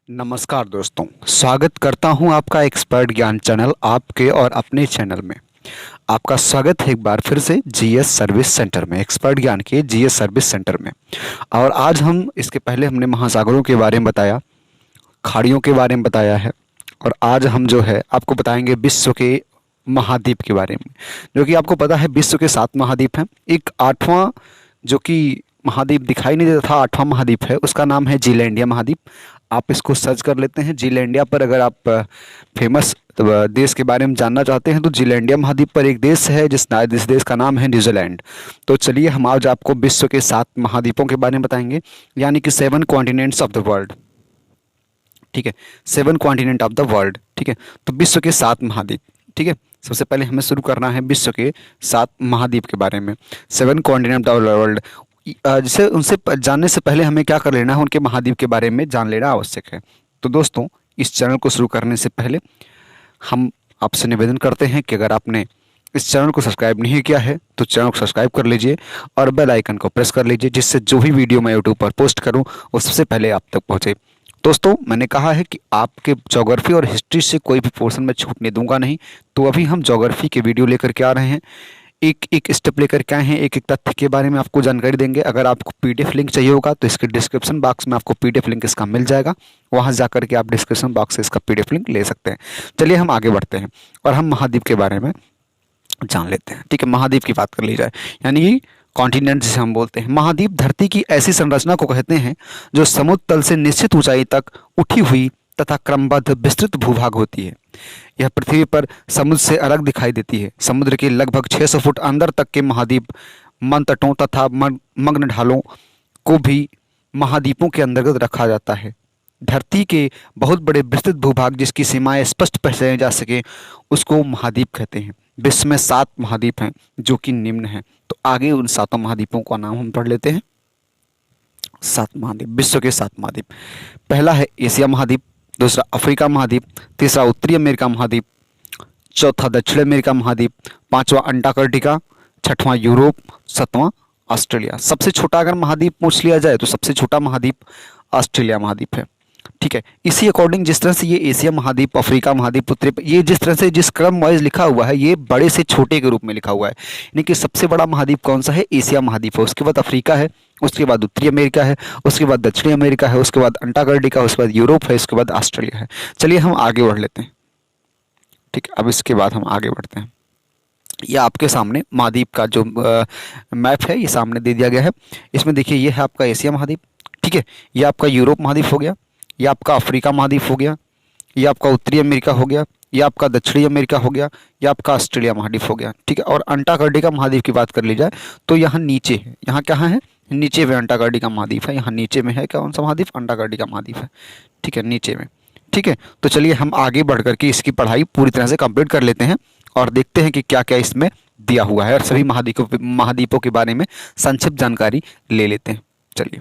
नमस्कार दोस्तों, स्वागत करता हूं आपका एक्सपर्ट ज्ञान चैनल आपके और अपने चैनल में। आपका स्वागत है एक बार फिर से जीएस सर्विस सेंटर में, एक्सपर्ट ज्ञान के जीएस सर्विस सेंटर में। और आज हम इसके पहले हमने महासागरों के बारे में बताया, खाड़ियों के बारे में बताया है, और आज हम जो है आपको बताएंगे विश्व के महाद्वीप के बारे में। जो कि आपको पता है विश्व के 7 महाद्वीप हैं। एक 8वां जो कि महाद्वीप दिखाई नहीं देता था, 8वां महाद्वीप है, उसका नाम है जीलैंडिया महाद्वीप। आप इसको सर्च कर लेते हैं जीलैंडिया पर। अगर आप फेमस देश के बारे में जानना चाहते हैं तो जीलैंडिया महाद्वीप पर एक देश है जिस देश का नाम है न्यूजीलैंड। तो चलिए हम आज आपको विश्व के 7 महाद्वीपों के बारे में बताएंगे, यानी कि 7 कॉन्टिनेंट्स ऑफ द वर्ल्ड। ठीक है, 7 कॉन्टिनेंट ऑफ द वर्ल्ड। ठीक है, तो विश्व के 7 महाद्वीप। ठीक है, सबसे पहले हमें शुरू करना है विश्व के 7 महाद्वीप के बारे में, 7 कॉन्टिनेंट ऑफ द वर्ल्ड। जिसे उनसे जानने से पहले हमें क्या कर लेना है, उनके महाद्वीप के बारे में जान लेना आवश्यक है। तो दोस्तों, इस चैनल को शुरू करने से पहले हम आपसे निवेदन करते हैं कि अगर आपने इस चैनल को सब्सक्राइब नहीं किया है तो चैनल को सब्सक्राइब कर लीजिए और बेल आइकन को प्रेस कर लीजिए, जिससे जो भी वीडियो मैं यूट्यूब पर पोस्ट करूं वो सबसे पहले आप तक पहुंचे। दोस्तों, मैंने कहा है कि आपके ज्योग्राफी और हिस्ट्री से कोई भी पोर्शन में छूटने दूंगा नहीं। तो अभी हम ज्योग्राफी के वीडियो लेकर के आ रहे हैं, एक एक स्टेप लेकर के आए हैं, एक एक तथ्य के बारे में आपको जानकारी देंगे। अगर आपको पीडीएफ लिंक चाहिए होगा तो इसके डिस्क्रिप्शन बॉक्स में आपको पीडीएफ लिंक इसका मिल जाएगा, वहां जाकर के आप डिस्क्रिप्शन बॉक्स से इसका पीडीएफ लिंक ले सकते हैं। चलिए हम आगे बढ़ते हैं और हम महाद्वीप के बारे में जान लेते हैं। ठीक है, महाद्वीप की बात कर ली जाए, यानी कि कॉन्टिनेंट जिसे हम बोलते हैं। महाद्वीप धरती की ऐसी संरचना को कहते हैं जो समुद्र तल से निश्चित ऊंचाई तक उठी हुई तथा क्रमबद्ध विस्तृत भूभाग होती है। यह पृथ्वी पर समुद्र से अलग दिखाई देती है। समुद्र के लगभग 600 फुट अंदर तक के महाद्वीप मन तटों तथा मग्न ढालों को भी महाद्वीपों के अंतर्गत रखा जाता है। धरती के बहुत बड़े विस्तृत भूभाग जिसकी सीमाएं स्पष्ट पहचानी जा सके उसको महाद्वीप कहते हैं। विश्व में 7 महाद्वीप हैं जो कि निम्न हैं। तो आगे उन 7 महाद्वीपों का नाम हम पढ़ लेते हैं। 7 महाद्वीप, विश्व के 7 महाद्वीप। पहला है एशिया महाद्वीप, दूसरा अफ्रीका महाद्वीप, तीसरा उत्तरी अमेरिका महाद्वीप, चौथा दक्षिण अमेरिका महाद्वीप, 5वां अंटार्कटिका, 6वां यूरोप, 7वां ऑस्ट्रेलिया। सबसे छोटा अगर महाद्वीप पूछ लिया जाए तो सबसे छोटा महाद्वीप ऑस्ट्रेलिया महाद्वीप है। ठीक है, इसी अकॉर्डिंग जिस तरह से ये एशिया महाद्वीप, अफ्रीका महाद्वीप, उत्तरी, ये जिस तरह से जिस क्रम वाइज लिखा हुआ है ये बड़े से छोटे के रूप में लिखा हुआ है। यानी कि सबसे बड़ा महाद्वीप कौन सा है? एशिया महाद्वीप है, उसके बाद अफ्रीका है, उसके बाद उत्तरी अमेरिका है, उसके बाद दक्षिणी अमेरिका है, उसके बाद अंटार्कटिका, उसके बाद यूरोप है, उसके बाद ऑस्ट्रेलिया है। चलिए हम आगे बढ़ लेते हैं। ठीक है, अब इसके बाद हम आगे बढ़ते हैं। ये आपके सामने महाद्वीप का जो मैप है ये सामने दे दिया गया है। इसमें देखिए ये है आपका एशिया महाद्वीप। ठीक है, ये आपका यूरोप महाद्वीप हो गया, ये आपका अफ्रीका महाद्वीप हो गया, ये आपका उत्तरी अमेरिका हो गया, ये आपका दक्षिणी अमेरिका हो गया, ये आपका ऑस्ट्रेलिया महाद्वीप हो गया। ठीक है, और अंटार्कटिका महाद्वीप की बात कर ली जाए तो यहाँ नीचे है, यहाँ क्या है? नीचे में अंटार्कटिका महाद्वीप है। यहाँ नीचे में है कौन सा महाद्वीप? अंटार्कटिका महाद्वीप है। ठीक है, नीचे में। ठीक है, तो चलिए हम आगे बढ़ करके इसकी पढ़ाई पूरी तरह से कंप्लीट कर लेते हैं और देखते हैं कि क्या क्या इसमें दिया हुआ है और सभी महाद्वीपों के बारे में संक्षिप्त जानकारी ले लेते हैं। चलिए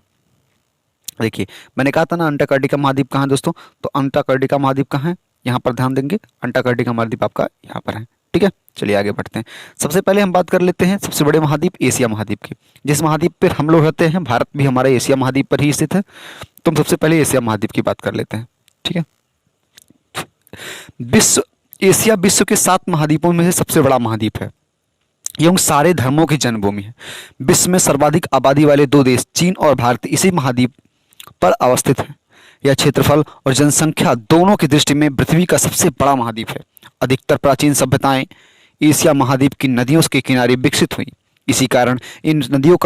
देखिए, मैंने कहा था ना अंटार्कटिका महाद्वीप कहाँ है दोस्तों? तो अंटार्कटिका महाद्वीप कहाँ है? यहाँ पर ध्यान देंगे, अंटार्कटिका महाद्वीप आपका यहाँ पर है। ठीक है, चलिए आगे बढ़ते हैं। सबसे पहले हम बात कर लेते हैं सबसे बड़े महाद्वीप एशिया महाद्वीप की, जिस महाद्वीप पर हम लोग रहते हैं। भारत भी हमारा एशिया महाद्वीप पर ही स्थित है। तो हम सबसे पहले एशिया महाद्वीप की बात कर लेते हैं। ठीक है, एशिया विश्व के 7 महाद्वीपों में से सबसे बड़ा महाद्वीप है। एवं सारे धर्मों की जन्मभूमि है। विश्व में सर्वाधिक आबादी वाले 2 देश चीन और भारत इसी महाद्वीप पर अवस्थित है। यह क्षेत्रफल और जनसंख्या दोनों की दृष्टि में पृथ्वी का सबसे बड़ा महाद्वीप है। अधिकतर प्राचीन सभ्यताएं एशिया महाद्वीप की नदियों के किनारे विकसित हुई। इसी कारण इन नदियों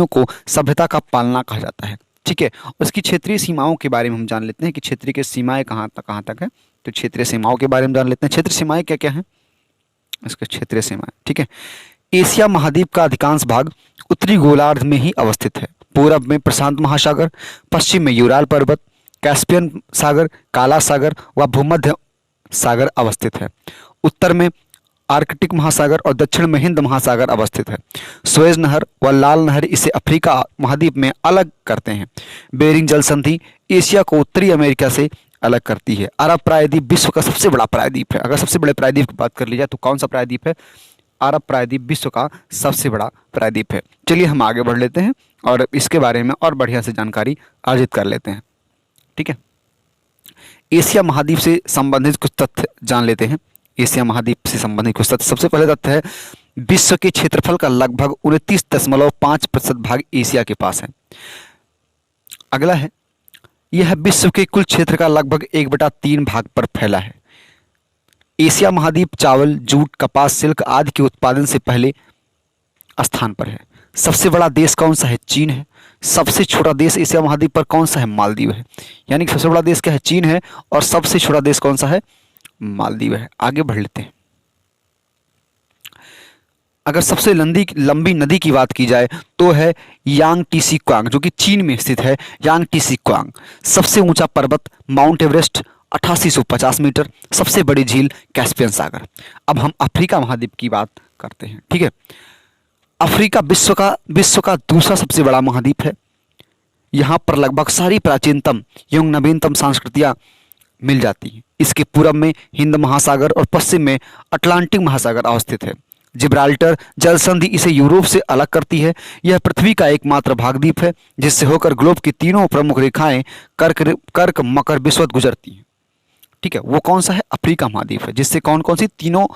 को सभ्यता का पालना कहा जाता है। ठीक है, उसकी क्षेत्रीय सीमाओं के बारे में हम जान लेते हैं कि क्षेत्रीय की सीमाएं कहाँ तक है। तो क्षेत्रीय सीमाओं के बारे में जान लेते हैं। क्षेत्रीय सीमाएं क्या क्या है? इसका क्षेत्रीय सीमाएं। ठीक है, एशिया महाद्वीप का अधिकांश भाग उत्तरी गोलार्ध में ही अवस्थित है। पूरब में प्रशांत महासागर, पश्चिम में यूराल पर्वत, कैस्पियन सागर, काला सागर व भूमध्य सागर अवस्थित है। उत्तर में आर्कटिक महासागर और दक्षिण में हिंद महासागर अवस्थित है। सुएज नहर व लाल नहर इसे अफ्रीका महाद्वीप में अलग करते हैं। बेरिंग जल संधि एशिया को उत्तरी अमेरिका से अलग करती है। अरब प्रायद्वीप विश्व का सबसे बड़ा प्रायद्वीप है। अगर सबसे बड़े प्रायद्वीप की बात कर ली जाए तो कौन सा प्रायद्वीप है? अरब प्रायद्वीप विश्व का सबसे बड़ा प्रायद्वीप है। चलिए हम आगे बढ़ लेते हैं और इसके बारे में और बढ़िया से जानकारी अर्जित कर लेते हैं। ठीक है, एशिया महाद्वीप से संबंधित कुछ तथ्य जान लेते हैं। एशिया महाद्वीप से संबंधित कुछ तथ्य। सबसे पहले तथ्य है, विश्व के क्षेत्रफल का लगभग 29.5% भाग एशिया के पास है। अगला है, यह विश्व के कुल क्षेत्र का लगभग 1/3 भाग पर फैला है। एशिया महाद्वीप चावल, जूट, कपास, सिल्क आदि के उत्पादन से पहले स्थान पर है। सबसे बड़ा देश कौन सा है? चीन है। सबसे छोटा देश एशिया महाद्वीप पर कौन सा है? मालदीव है। यानी कि सबसे बड़ा देश क्या है? चीन है, और सबसे छोटा देश कौन सा है? मालदीव है। आगे बढ़ लेते हैं। अगर सबसे लंबी नदी की बात की जाए तो है यांगटीसी क्वांग, जो कि चीन में स्थित है। यांगटीसी क्वांग। सबसे ऊंचा पर्वत माउंट एवरेस्ट 8850 मीटर। सबसे बड़ी झील कैस्पियन सागर। अब हम अफ्रीका महाद्वीप की बात करते हैं। ठीक है, अफ्रीका विश्व का दूसरा सबसे बड़ा महाद्वीप है। यहाँ पर लगभग सारी प्राचीनतम एवं नवीनतम संस्कृतियाँ मिल जाती हैं। इसके पूर्व में हिंद महासागर और पश्चिम में अटलांटिक महासागर अवस्थित है। जिब्राल्टर जल संधि इसे यूरोप से अलग करती है। यह पृथ्वी का एकमात्र भागद्वीप है जिससे होकर ग्लोब की तीनों प्रमुख रेखाएं कर्क मकर विषुवत गुजरती हैं। ठीक है, वो कौन सा है? अफ्रीका महाद्वीप है, जिससे कौन कौन सी तीनों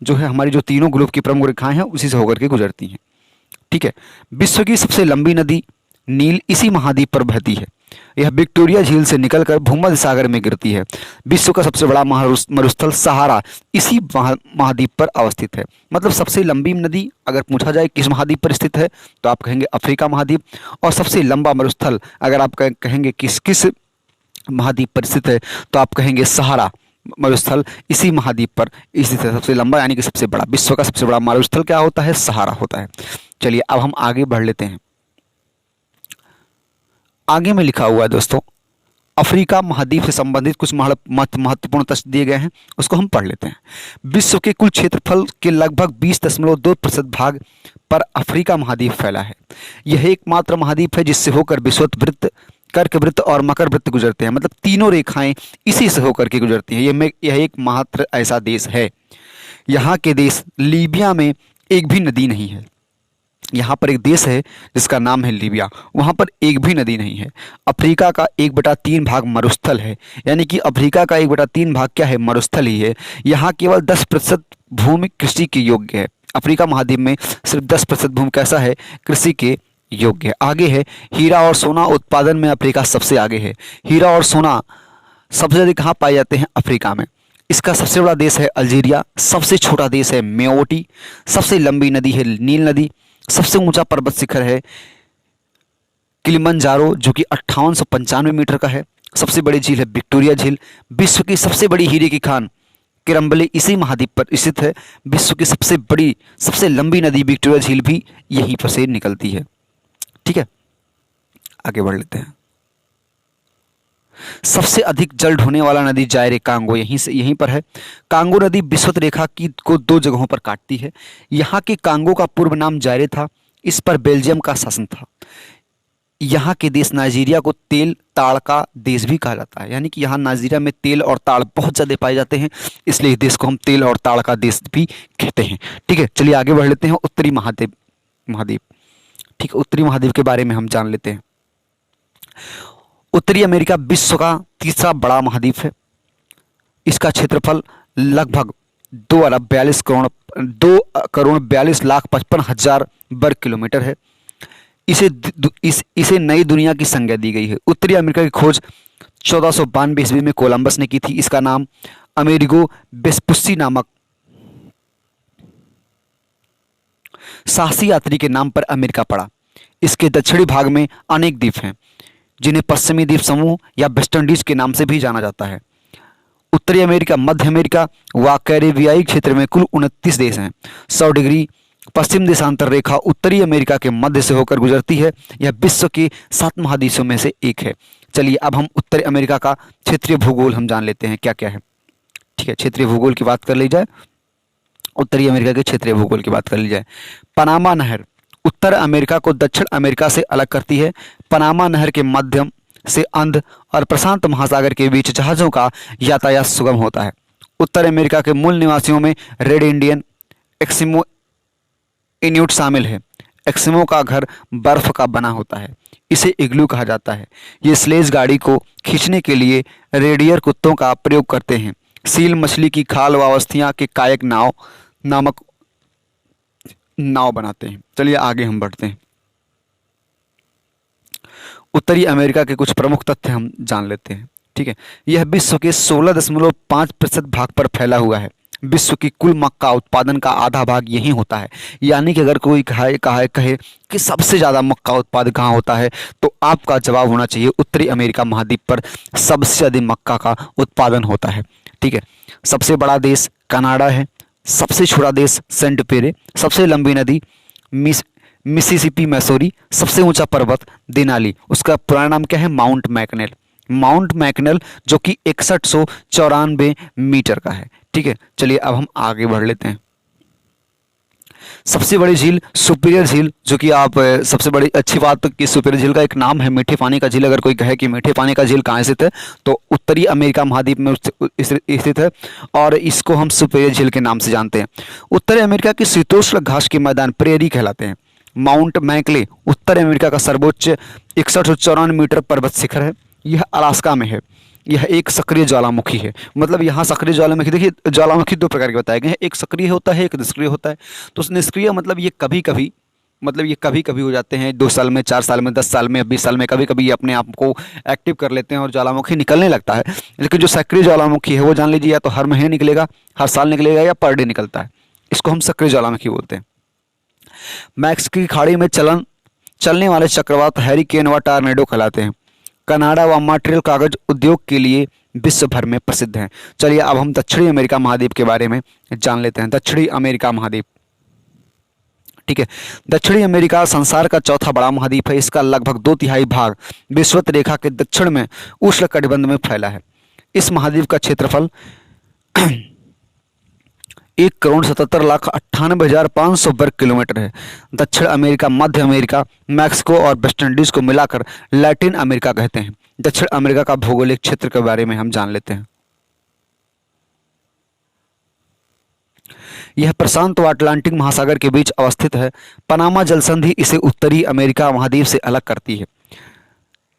जो है हमारी जो तीनों ग्लोब की प्रमुख रेखाएं हैं उसी से होकर के गुजरती हैं। ठीक है, विश्व की सबसे लंबी नदी नील इसी महाद्वीप पर बहती है। यह विक्टोरिया झील से निकलकर भूमध्य सागर में गिरती है। विश्व का सबसे बड़ा मरुस्थल सहारा इसी महाद्वीप पर अवस्थित है। मतलब सबसे लंबी नदी अगर पूछा जाए किस महाद्वीप पर स्थित है तो आप कहेंगे अफ्रीका महाद्वीप, और सबसे लंबा मरुस्थल अगर आप कहेंगे किस महाद्वीप पर स्थित है तो आप कहेंगे सहारा मरुस्थल इसी महाद्वीप पर स्थित है। सबसे लंबा यानी कि सबसे बड़ा, विश्व का सबसे बड़ा मरुस्थल क्या होता है? सहारा होता है। चलिए अब हम आगे बढ़ लेते हैं। आगे में लिखा हुआ है दोस्तों, अफ्रीका महाद्वीप से संबंधित कुछ महत्वपूर्ण तथ्य दिए गए हैं, उसको हम पढ़ लेते हैं। विश्व के कुल क्षेत्रफल के लगभग 20.2% भाग पर अफ्रीका महाद्वीप फैला है। यह एकमात्र महाद्वीप है जिससे होकर विषुवत वृत्त, कर्क वृत्त और मकर वृत्त गुजरते हैं। मतलब तीनों रेखाएं इसी से होकर के गुजरती हैं। यह एक मात्र ऐसा देश है। यहाँ के देश लीबिया में एक भी नदी नहीं है। यहाँ पर एक देश है जिसका नाम है लीबिया, वहाँ पर एक भी नदी नहीं है। अफ्रीका का 1/3 भाग मरुस्थल है, यानी कि अफ्रीका का 1/3 भाग क्या है? मरुस्थल ही है। यहाँ केवल 10% भूमि कृषि के योग्य है। अफ्रीका महाद्वीप में सिर्फ 10% भूमि कैसा है? कृषि के योग्य है। आगे है, हीरा और सोना उत्पादन में अफ्रीका सबसे आगे है। हीरा और सोना सबसे ज़्यादा कहाँ पाए जाते हैं? अफ्रीका में। इसका सबसे बड़ा देश है अल्जीरिया। सबसे छोटा देश है मेओटी। सबसे लंबी नदी है नील नदी। सबसे ऊंचा पर्वत शिखर है किलिमंजारो जो कि 5895 मीटर का है। सबसे बड़ी झील है विक्टोरिया झील। विश्व की सबसे बड़ी हीरे की खान किरम्बले इसी महाद्वीप पर स्थित है। विश्व की सबसे लंबी नदी विक्टोरिया झील भी यहीं पर से निकलती है। ठीक है, आगे बढ़ लेते हैं। सबसे अधिक जल ढोने वाला नदी जायरे कांगो यहीं पर है। कांगो नदी विषुवत रेखा को 2 जगहों पर काटती है। यहाँ के कांगो का पूर्व नाम जायरे था। इस पर बेल्जियम का शासन था। यहाँ के देश नाइजीरिया को तेल ताड़ का देश भी कहा जाता है, यानी कि यहाँ नाइजीरिया में तेल और ताड़ बहुत ज़्यादा पाए जाते हैं, इसलिए इस देश को हम तेल और ताड़ का देश भी कहते हैं। ठीक है, चलिए आगे बढ़ लेते हैं। उत्तरी महाद्वीप। ठीक है, उत्तरी महाद्वीप के बारे में हम जान लेते हैं। उत्तरी अमेरिका विश्व का तीसरा बड़ा महाद्वीप है। इसका क्षेत्रफल लगभग 2,42,55,000 वर्ग किलोमीटर है। इसे नई दुनिया की संज्ञा दी गई है। उत्तरी अमेरिका की खोज 1492 ईस्वी में कोलंबस ने की थी। इसका नाम अमेरिगो वेस्पुसी नामक साहसी यात्री के नाम पर अमेरिका पड़ा। इसके दक्षिणी भाग में अनेक द्वीप हैं जिन्हें पश्चिमी द्वीप समूह या वेस्ट इंडीज के नाम से भी जाना जाता है। उत्तरी अमेरिका, मध्य अमेरिका व कैरेबियाई क्षेत्र में कुल 29 देश हैं। 100 डिग्री पश्चिम देशांतर रेखा उत्तरी अमेरिका के मध्य से होकर गुजरती है। यह विश्व के 7 महादेशों में से एक है। चलिए अब हम उत्तरी अमेरिका का क्षेत्रीय भूगोल हम जान लेते हैं क्या क्या है। ठीक है, क्षेत्रीय भूगोल की बात कर ली जाए, उत्तरी अमेरिका के क्षेत्रीय भूगोल की बात कर ली जाए। पनामा नहर उत्तर अमेरिका को दक्षिण अमेरिका से अलग करती है। पनामा नहर के माध्यम से अंध और प्रशांत महासागर के बीच जहाज़ों का यातायात सुगम होता है। उत्तर अमेरिका के मूल निवासियों में रेड इंडियन, एस्किमो, इन्यूट शामिल है। एस्किमो का घर बर्फ का बना होता है, इसे इग्लू कहा जाता है। ये स्लेज गाड़ी को खींचने के लिए रेडियर कुत्तों का प्रयोग करते हैं। सील मछली की खाल व अवस्थियाँ के कायक नाव नामक नाव बनाते हैं। चलिए आगे हम बढ़ते हैं। उत्तरी अमेरिका के कुछ प्रमुख तथ्य हम जान लेते हैं। ठीक है, यह विश्व के 16.5% भाग पर फैला हुआ है। विश्व की कुल मक्का उत्पादन का आधा भाग यहीं होता है। यानी कि अगर कोई कहे कि सबसे ज़्यादा मक्का उत्पादन कहाँ होता है, तो आपका जवाब होना चाहिए उत्तरी अमेरिका महाद्वीप पर सबसे अधिक मक्का का उत्पादन होता है। ठीक है, सबसे बड़ा देश कनाडा है, सबसे छोटा देश सेंट पेरे, सबसे लंबी नदी मिसिसिपी मैसोरी, सबसे ऊंचा पर्वत देनाली, उसका पुराना नाम क्या है, माउंट मैकनेल। माउंट मैकनेल जो कि 6194 मीटर का है। ठीक है, चलिए अब हम आगे बढ़ लेते हैं। सबसे बड़ी झील सुपीरियर झील, जो कि आप सबसे बड़ी अच्छी बात कि सुपीरियर झील का एक नाम है मीठे पानी का झील। अगर कोई कहे कि मीठे पानी का झील कहाँ स्थित है, तो उत्तरी अमेरिका महाद्वीप में स्थित है और इसको हम सुपीरियर झील के नाम से जानते हैं। उत्तरी अमेरिका की शीतोष्ण घास के मैदान प्रेरी कहलाते हैं। माउंट मैकले उत्तर अमेरिका का सर्वोच्च 6194 मीटर पर्वत शिखर है। यह अलास्का में है। यह एक सक्रिय ज्वालामुखी है। मतलब यहाँ सक्रिय ज्वालामुखी, देखिए ज्वालामुखी दो प्रकार के बताए गए हैं, एक सक्रिय होता है, एक निष्क्रिय होता है। तो निष्क्रिय मतलब ये कभी कभी हो जाते हैं, 2 साल में, 4 साल में, 10 साल में, 20 साल में कभी कभी ये अपने आप को एक्टिव कर लेते हैं और ज्वालामुखी निकलने लगता है। लेकिन जो सक्रिय ज्वालामुखी है वो जान लीजिए या तो हर महीने निकलेगा, हर साल निकलेगा, या पर डे निकलता है। इसको हम सक्रिय ज्वालामुखी बोलते हैं। मैक्स की खाड़ी में चलने वाले चक्रवात हैरिकेन व टॉर्नेडो कहलाते हैं। कनाडा व मॉन्ट्रियल कागज उद्योग के लिए विश्व भर में प्रसिद्ध हैं। चलिए अब हम दक्षिणी अमेरिका महाद्वीप के बारे में जान लेते हैं। दक्षिणी अमेरिका महाद्वीप, ठीक है, दक्षिणी अमेरिका संसार का चौथा बड़ा महाद्वीप है। इसका लगभग 2/3 भाग विषुवत रेखा के दक्षिण में उष्णकटिबंध में फैला है। इस महाद्वीप का क्षेत्रफल 1,77,98,500 वर्ग किलोमीटर है। दक्षिण अमेरिका, मध्य अमेरिका, मैक्सिको और वेस्ट इंडीज को मिलाकर लैटिन अमेरिका कहते हैं। दक्षिण अमेरिका का भौगोलिक क्षेत्र के बारे में हम जान लेते हैं। यह प्रशांत व अटलांटिक महासागर के बीच अवस्थित है। पनामा जल संधि इसे उत्तरी अमेरिका महाद्वीप से अलग करती है।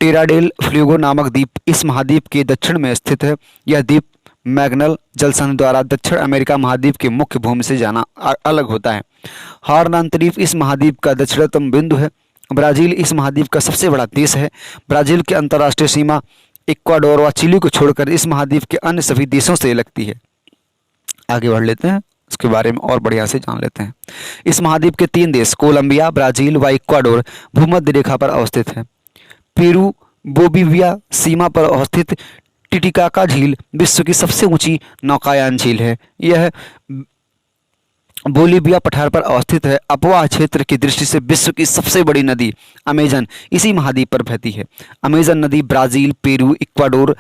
टेराडेल फ्लूगो नामक द्वीप इस महाद्वीप के दक्षिण में स्थित है। यह द्वीप मैग्नल जल संधि द्वारा दक्षिण अमेरिका महाद्वीप के मुख्य भूमि से जाना अलग होता है। हॉर्न अंतरीप इस महाद्वीप का दक्षिणतम बिंदु है। ब्राजील इस महाद्वीप का सबसे बड़ा देश है। ब्राजील की अंतर्राष्ट्रीय सीमा इक्वाडोर व चिली को छोड़कर इस महाद्वीप के अन्य सभी देशों से लगती है। आगे बढ़ लेते हैं, उसके बारे में और बढ़िया से जान लेते हैं। इस महाद्वीप के 3 देश कोलंबिया, ब्राजील व इक्वाडोर भूमध्य रेखा पर अवस्थित है। पेरू बोलिविया सीमा पर अवस्थित टिटिकाका झील विश्व की सबसे ऊंची नौकायान झील है। यह बोलिविया पठार पर अवस्थित है। अपवाह क्षेत्र की दृष्टि से विश्व की सबसे बड़ी नदी अमेजन इसी महाद्वीप पर बहती है। अमेजन नदी Brazil, Peru, Ecuador,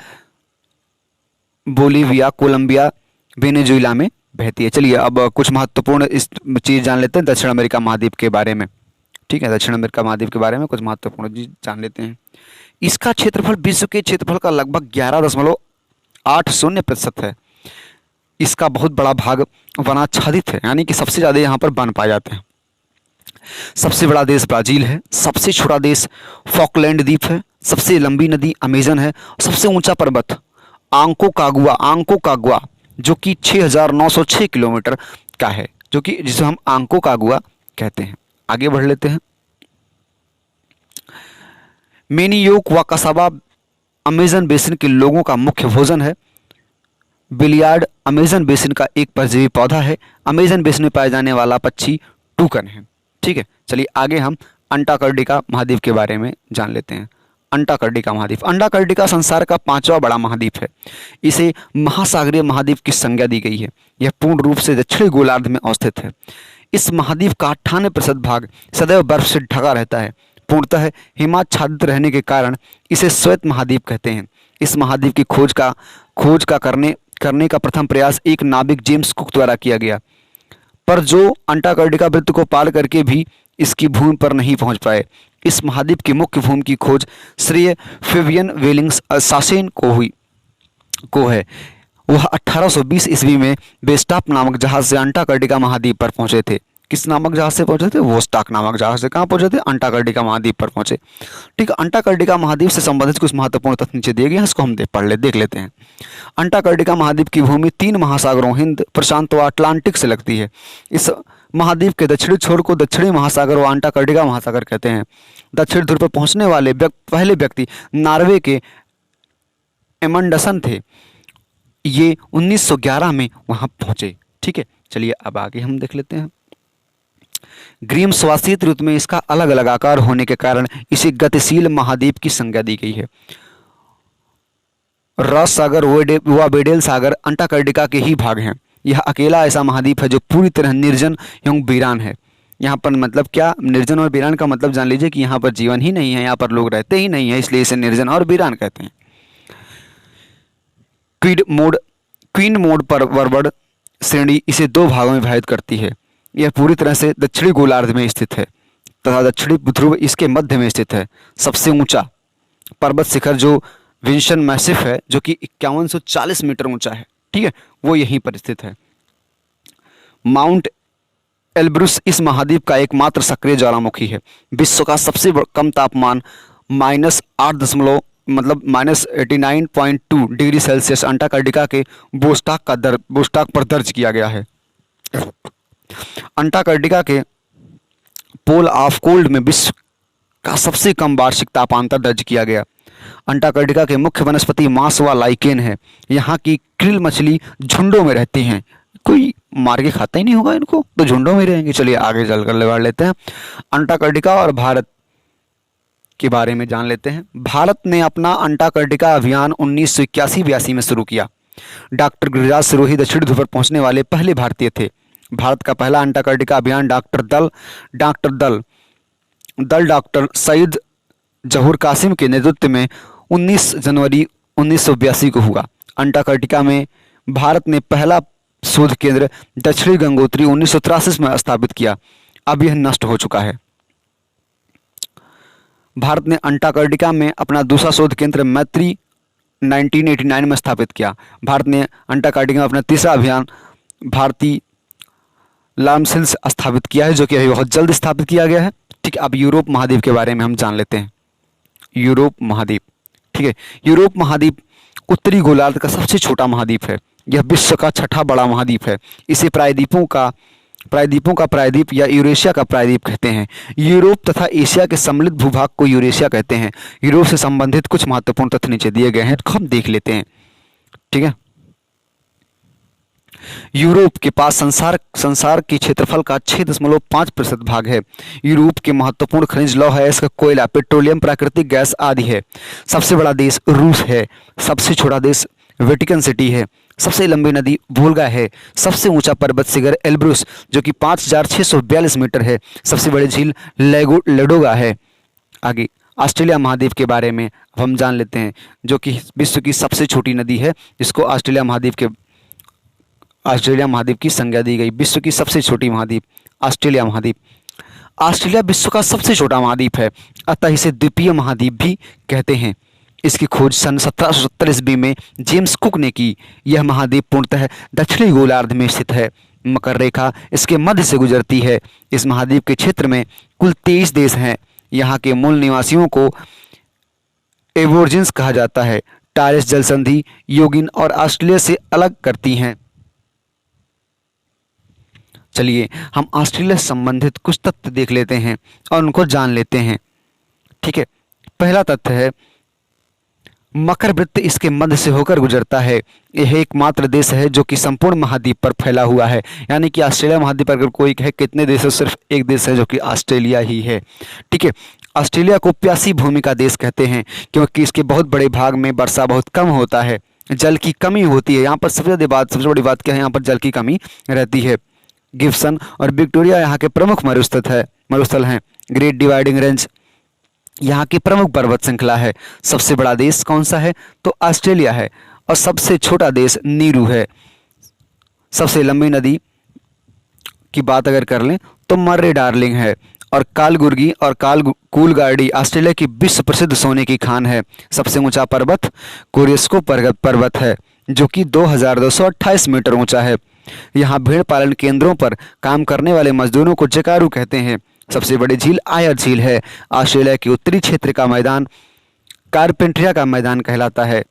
Bolivia, Colombia, Venezuela में बहती है। चलिए अब कुछ महत्वपूर्ण इस चीज़ जान लेते हैं दक्षिण अमेरिका महाद्वीप के बारे में। ठीक है, दक्षिण अमेरिका महाद्वीप के बारे में कुछ महत्वपूर्ण चीज जान लेते हैं। इसका क्षेत्रफल विश्व के क्षेत्रफल का लगभग 11.80% है। इसका बहुत बड़ा भाग वनाच्छादित है, यानी कि सबसे ज़्यादा यहाँ पर वन पाए जाते हैं। सबसे बड़ा देश ब्राज़ील है। सबसे छोटा देश फॉकलैंड द्वीप है। सबसे लंबी नदी अमेजन है। सबसे ऊंचा पर्वत आंकोकागुआ जो कि 6,906 किलोमीटर का है, जो कि जिसे हम आंकोकागुआ कहते हैं। आगे बढ़ लेते हैं। मेनियोक व कसाबा अमेजन बेसिन के लोगों का मुख्य भोजन है। बिलियार्ड अमेजन बेसिन का एक परजीवी पौधा है। अमेजन बेसिन में पाए जाने वाला पक्षी टूकन है। ठीक है, चलिए आगे हम अंटार्कटिका महाद्वीप के बारे में जान लेते हैं। अंटार्कटिका महाद्वीप, अंटार्कटिका संसार का 5वां बड़ा महाद्वीप है। इसे महासागरीय महाद्वीप की संज्ञा दी गई है। यह पूर्ण रूप से दक्षिणी गोलार्ध में अवस्थित है। इस महाद्वीप का 98% भाग सदैव बर्फ से ढका रहता है। पूर्णतः हिमाच्छादित रहने के कारण इसे श्वेत महाद्वीप कहते हैं। इस महाद्वीप की खोज का करने का प्रथम प्रयास एक नाविक जेम्स कुक द्वारा किया गया, पर जो अंटार्कटिका वृत्त को पार करके भी इसकी भूमि पर नहीं पहुंच पाए। इस महाद्वीप की मुख्य भूमि की खोज श्रेय फेबियन वेलिंग्स सासेन को है। वह 1820 ईस्वी में बेस्टाप नामक जहाज से अंटार्कटिका महाद्वीप पर पहुंचे थे। किस नामक जहाज से पहुंचे थे? वोस्टाक नामक जहाज से। कहाँ पहुंचे थे? अंटार्कटिका महाद्वीप पर पहुंचे। ठीक है, अंटार्कटिका महाद्वीप से संबंधित कुछ महत्वपूर्ण तथ्य नीचे दिए गए हैं, इसको हम देख लेते हैं। अंटार्कटिका महाद्वीप की भूमि 3 महासागरों हिंद, प्रशांत व अटलांटिक से लगती है। इस महाद्वीप के दक्षिणी छोर को दक्षिणी महासागर व अंटार्कटिका महासागर कहते हैं। दक्षिण ध्रुव पर पहुंचने वाले पहले व्यक्ति नॉर्वे के एमंडसन थे। ये 1911 में वहां पहुंचे। ठीक है, चलिए अब आगे हम देख लेते हैं। ग्रीम स्वास्थ्य ऋतु में इसका अलग अलग आकार होने के कारण इसे गतिशील महाद्वीप की संज्ञा दी गई है। रॉस सागर व बेडेल सागर अंटार्कटिका के ही भाग हैं। यह अकेला ऐसा महाद्वीप है जो पूरी तरह निर्जन एवं वीरान है। यहाँ पर मतलब क्या, निर्जन और वीरान का मतलब जान लीजिए कि यहाँ पर जीवन ही नहीं है, यहाँ पर लोग रहते ही नहीं है, इसलिए इसे निर्जन और वीरान कहते हैं। क्वीन मोड पर्वत श्रेणी इसे 2 भागों में विभाजित करती है। यह पूरी तरह से दक्षिणी गोलार्ध में स्थित है तथा दक्षिणी ध्रुव इसके मध्य में स्थित है। सबसे ऊंचा पर्वत शिखर जो विंसन मैसिफ है, जो कि 5140 मीटर ऊंचा है, ठीक है, वो यहीं पर स्थित है। माउंट एल्ब्रुस इस महाद्वीप का एकमात्र सक्रिय ज्वालामुखी है। विश्व का सबसे कम तापमान -89.2 डिग्री सेल्सियस अंटार्कटिका के बोस्टाक पर दर्ज किया गया है। अंटार्कटिका के पोल ऑफ कोल्ड में विश्व का सबसे कम वार्षिक तापांतर दर्ज किया गया। अंटार्कटिका के मुख्य वनस्पति मांस व लाइकेन है। यहाँ की क्रिल मछली झुंडों में रहती हैं। कोई मार के खाता ही नहीं होगा इनको, तो झुंडों में रहेंगे। चलिए आगे चलकर बढ़ लेते हैं। अंटार्कटिका और भारत के बारे में जान लेते हैं। भारत ने अपना अंटार्कटिका अभियान 1981-82 में शुरू किया। डॉक्टर गिरिराज सिरोही दक्षिण ध्रुव पर पहुंचने वाले पहले भारतीय थे। भारत का पहला अंटार्कटिका अभियान डॉक्टर सईद जहूर कासिम के नेतृत्व में 19 जनवरी 1982 को हुआ। अंटार्कटिका में भारत ने पहला शोध केंद्र दक्षिणी गंगोत्री 1983 में स्थापित किया। अब यह नष्ट हो चुका है। भारत ने अंटार्कटिका में अपना दूसरा शोध केंद्र मैत्री 1989 में स्थापित किया। भारत ने अंटार्कटिका में अपना तीसरा अभियान भारतीय लामसिल्स स्थापित किया है, जो कि अभी बहुत जल्द स्थापित किया गया है। ठीक है, अब यूरोप महाद्वीप के बारे में हम जान लेते हैं। यूरोप महाद्वीप, ठीक है, यूरोप महाद्वीप उत्तरी गोलार्ध का सबसे छोटा महाद्वीप है। यह विश्व का 6ठा बड़ा महाद्वीप है। इसे प्रायद्वीपों का प्रायद्वीप या यूरेशिया का प्रायद्वीप कहते हैं। यूरोप तथा एशिया के सम्मिलित भूभाग को यूरेशिया कहते हैं। यूरोप से संबंधित कुछ महत्वपूर्ण तथ्य नीचे दिए गए हैं, तो हम देख लेते हैं। ठीक है, यूरोप के पास संसार के क्षेत्रफल का 6.5% भाग है। यूरोप के महत्वपूर्ण खनिज लौह है, इसका कोयला, पेट्रोलियम, प्राकृतिक गैस आदि है। सबसे बड़ा देश रूस है। सबसे छोटा देश वेटिकन सिटी है। सबसे लंबी नदी वोल्गा है। सबसे ऊंचा पर्वत शिखर एल्ब्रुस जो कि 5642 मीटर है। सबसे बड़ी झील लेडोगा है। आगे ऑस्ट्रेलिया महाद्वीप के बारे में अब हम जान लेते हैं, जो कि विश्व की सबसे छोटी नदी है, जिसको ऑस्ट्रेलिया महाद्वीप की संज्ञा दी गई। विश्व की सबसे छोटी महाद्वीप ऑस्ट्रेलिया महाद्वीप। ऑस्ट्रेलिया विश्व का सबसे छोटा महाद्वीप है, अतः इसे द्वीपीय महाद्वीप भी कहते हैं। इसकी खोज सन 1770 ईस्वी में जेम्स कुक ने की। यह महाद्वीप पूर्णतः दक्षिणी गोलार्ध में स्थित है। मकर रेखा इसके मध्य से गुजरती है। इस महाद्वीप के क्षेत्र में कुल 23 देश हैं। यहाँ के मूल निवासियों को एबोर्जिन्स कहा जाता है। टॉरेस जल संधि योगिन और ऑस्ट्रेलिया से अलग करती हैं। चलिए हम ऑस्ट्रेलिया से संबंधित कुछ तथ्य देख लेते हैं और उनको जान लेते हैं। ठीक है, पहला तथ्य है मकर वृत्त इसके मध्य से होकर गुजरता है। यह एकमात्र देश है जो कि संपूर्ण महाद्वीप पर फैला हुआ है। यानी कि ऑस्ट्रेलिया महाद्वीप पर अगर कोई है कितने देश है, सिर्फ एक देश है जो कि ऑस्ट्रेलिया ही है। ठीक है, ऑस्ट्रेलिया को प्यासी भूमि का देश कहते हैं क्योंकि इसके बहुत बड़े भाग में वर्षा बहुत कम होता है, जल की कमी होती है। यहाँ पर सबसे बड़ी बात क्या है, यहाँ पर जल की कमी रहती है। गिब्सन और विक्टोरिया यहाँ के प्रमुख मरुस्थल हैं। ग्रेट डिवाइडिंग रेंज यहाँ की प्रमुख पर्वत श्रृंखला है। सबसे बड़ा देश कौन सा है, तो ऑस्ट्रेलिया है। और सबसे छोटा देश नीरू है। सबसे लंबी नदी की बात अगर कर लें तो मर्रे डार्लिंग है। और कालगुर्गी और कूलगार्डी ऑस्ट्रेलिया की विश्व प्रसिद्ध सोने की खान है। सबसे ऊंचा पर्वत कोरिस्को पर्वत है जो कि 2228 मीटर ऊंचा है। यहाँ भेड़ पालन केंद्रों पर काम करने वाले मजदूरों को जकारू कहते हैं। सबसे बड़ी झील आयर झील है। ऑस्ट्रेलिया के उत्तरी क्षेत्र का मैदान कारपेंट्रिया का मैदान कहलाता है।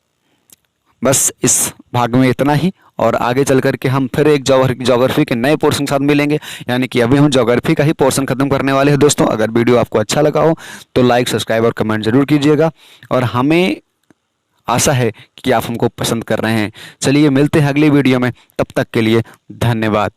बस इस भाग में इतना ही, और आगे चल कर के हम फिर एक ज्योग्राफी के नए पोर्शन के साथ मिलेंगे। यानी कि अभी हम ज्योग्राफी का ही पोर्शन खत्म करने वाले हैं दोस्तों। अगर वीडियो आपको अच्छा लगा हो तो लाइक, सब्सक्राइब और कमेंट जरूर कीजिएगा, और हमें आशा है कि आप हमको पसंद कर रहे हैं। चलिए मिलते हैं अगली वीडियो में, तब तक के लिए धन्यवाद।